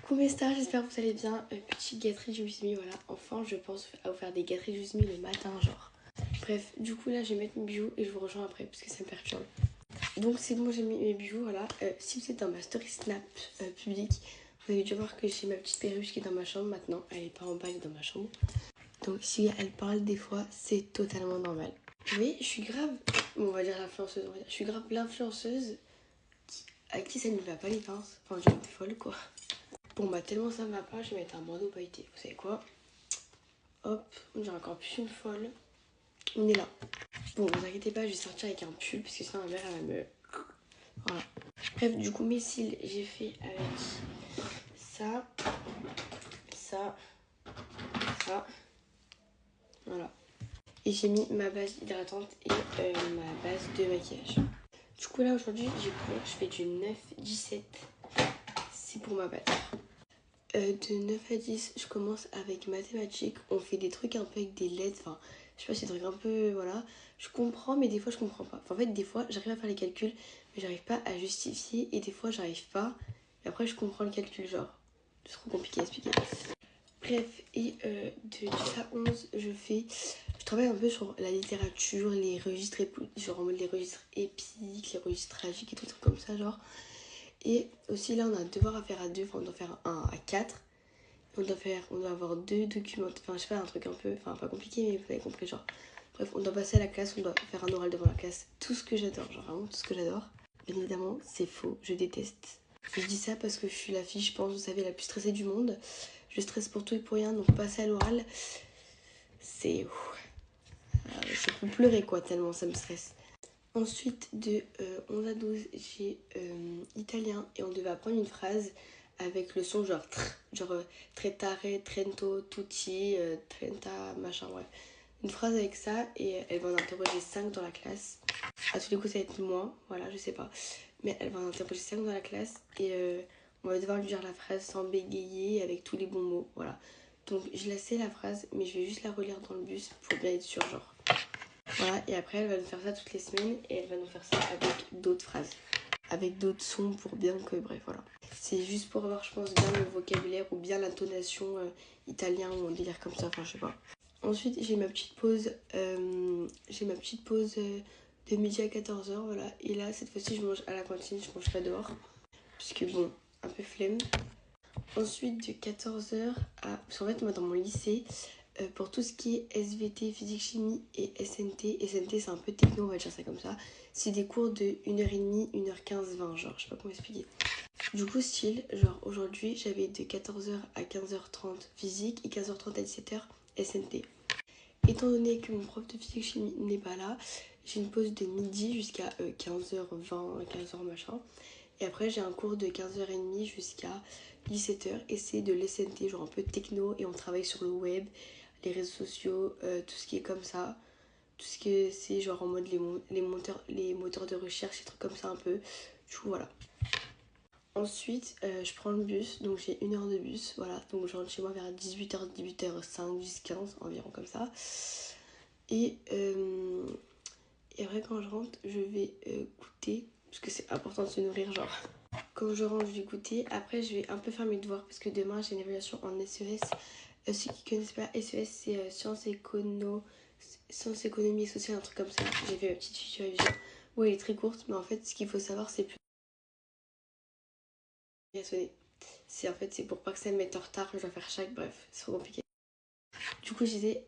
Coucou mes stars, j'espère que vous allez bien. Petite gâterie Juice Me, voilà. Enfin, je pense à vous faire des gâteries Juice Me le matin, genre. Bref, du coup, là, je vais mettre mes bijoux et je vous rejoins après parce que ça me perturbe. Donc, c'est bon, j'ai mis mes bijoux, voilà. Si vous êtes dans ma story Snap publique, vous avez dû voir que j'ai ma petite perruche qui est dans ma chambre maintenant. Elle est pas en bas, elle est dans ma chambre. Donc, si elle parle des fois, c'est totalement normal. Oui, je suis grave, bon, on va dire l'influenceuse, on va dire. Je suis grave l'influenceuse à qui ça ne va pas les pinces. Enfin, je suis folle, quoi. Bon bah tellement ça ne va pas, je vais mettre un bandeau pailleté. Vous savez quoi? Hop, on dirait encore plus une folle. On est là. Bon, vous inquiétez pas, je vais sortir avec un pull parce que sinon ma mère elle va me... Voilà. Bref, du coup mes cils, j'ai fait avec ça, ça, ça. Voilà. Et j'ai mis ma base hydratante et ma base de maquillage. Du coup là aujourd'hui j'ai cours, je fais du 9-17. C'est pour ma base. De 9 à 10, je commence avec mathématiques. On fait des trucs un peu avec des lettres. Enfin, je sais pas, c'est des trucs un peu. Voilà. Je comprends, mais des fois, je comprends pas. Enfin, en fait, des fois, j'arrive à faire les calculs, mais j'arrive pas à justifier. Et des fois, j'arrive pas. Et après, je comprends le calcul, genre. C'est trop compliqué à expliquer. Bref, et de 10 à 11, je travaille un peu sur la littérature, les registres, genre en mode les registres épiques, les registres tragiques et tout, trucs comme ça, genre. Et aussi là on a un devoir à faire à deux, enfin on doit faire un à quatre. On doit avoir deux documents, enfin je sais pas, un truc un peu, enfin pas compliqué mais vous avez compris genre. Bref, on doit passer à la classe, on doit faire un oral devant la classe, tout ce que j'adore, genre vraiment tout ce que j'adore. Bien évidemment c'est faux, je déteste. Je dis ça parce que je suis la fille, je pense, vous savez, la plus stressée du monde. Je stresse pour tout et pour rien, donc passer à l'oral, c'est... je peux pleurer quoi, tellement ça me stresse. Ensuite, de 11 à 12, j'ai italien et on devait apprendre une phrase avec le son genre genre tretare, trento, tutti, trenta, machin, bref. Une phrase avec ça et elle va en interroger 5 dans la classe. À tous les coups, ça va être moi, voilà, je sais pas. Mais elle va en interroger 5 dans la classe et on va devoir lui dire la phrase sans bégayer avec tous les bons mots, voilà. Donc je la sais la phrase, mais je vais juste la relire dans le bus pour bien être sûre, genre. Voilà, et après elle va nous faire ça toutes les semaines et elle va nous faire ça avec d'autres phrases, avec d'autres sons pour bien que, bref, voilà. C'est juste pour avoir, je pense, bien le vocabulaire ou bien l'intonation italien ou un délire comme ça, enfin je sais pas. Ensuite j'ai ma petite pause, de midi à 14h, voilà. Et là cette fois-ci je mange à la cantine, je mange pas dehors, puisque bon, un peu flemme. Ensuite de 14h à... Parce qu'en fait moi dans mon lycée, pour tout ce qui est SVT, physique chimie et SNT c'est un peu techno, on va dire ça comme ça. C'est des cours de 1h30, 1h15, 20, genre, je sais pas comment expliquer. Du coup, style, genre aujourd'hui, j'avais de 14h à 15h30 physique et 15h30 à 17h SNT. Étant donné que mon prof de physique chimie n'est pas là, j'ai une pause de midi jusqu'à 15h20, 15h machin. Et après, j'ai un cours de 15h30 jusqu'à 17h et c'est de l'SNT, genre un peu techno, et on travaille sur le web, les réseaux sociaux, tout ce qui est comme ça. Tout ce que c'est genre en mode les moteurs de recherche, des trucs comme ça un peu. Du coup, voilà. Ensuite, je prends le bus, donc j'ai 1 heure de bus, voilà. Donc je rentre chez moi vers 18h, 18h05, 10h15, environ comme ça. Et après, quand je rentre, je vais goûter, parce que c'est important de se nourrir, genre. Quand je rentre, je vais goûter. Après, je vais un peu faire mes devoirs, parce que demain, j'ai une évaluation en SES. Ceux qui connaissent pas, SES, c'est sciences économie et sociale, un truc comme ça. J'ai fait ma petite fiche révision. Ouais, elle est très courte, mais en fait, ce qu'il faut savoir, c'est plus bien sonner. C'est en fait, c'est pour pas que ça me mette en retard, je dois faire chaque, bref, c'est trop compliqué. Du coup, je disais,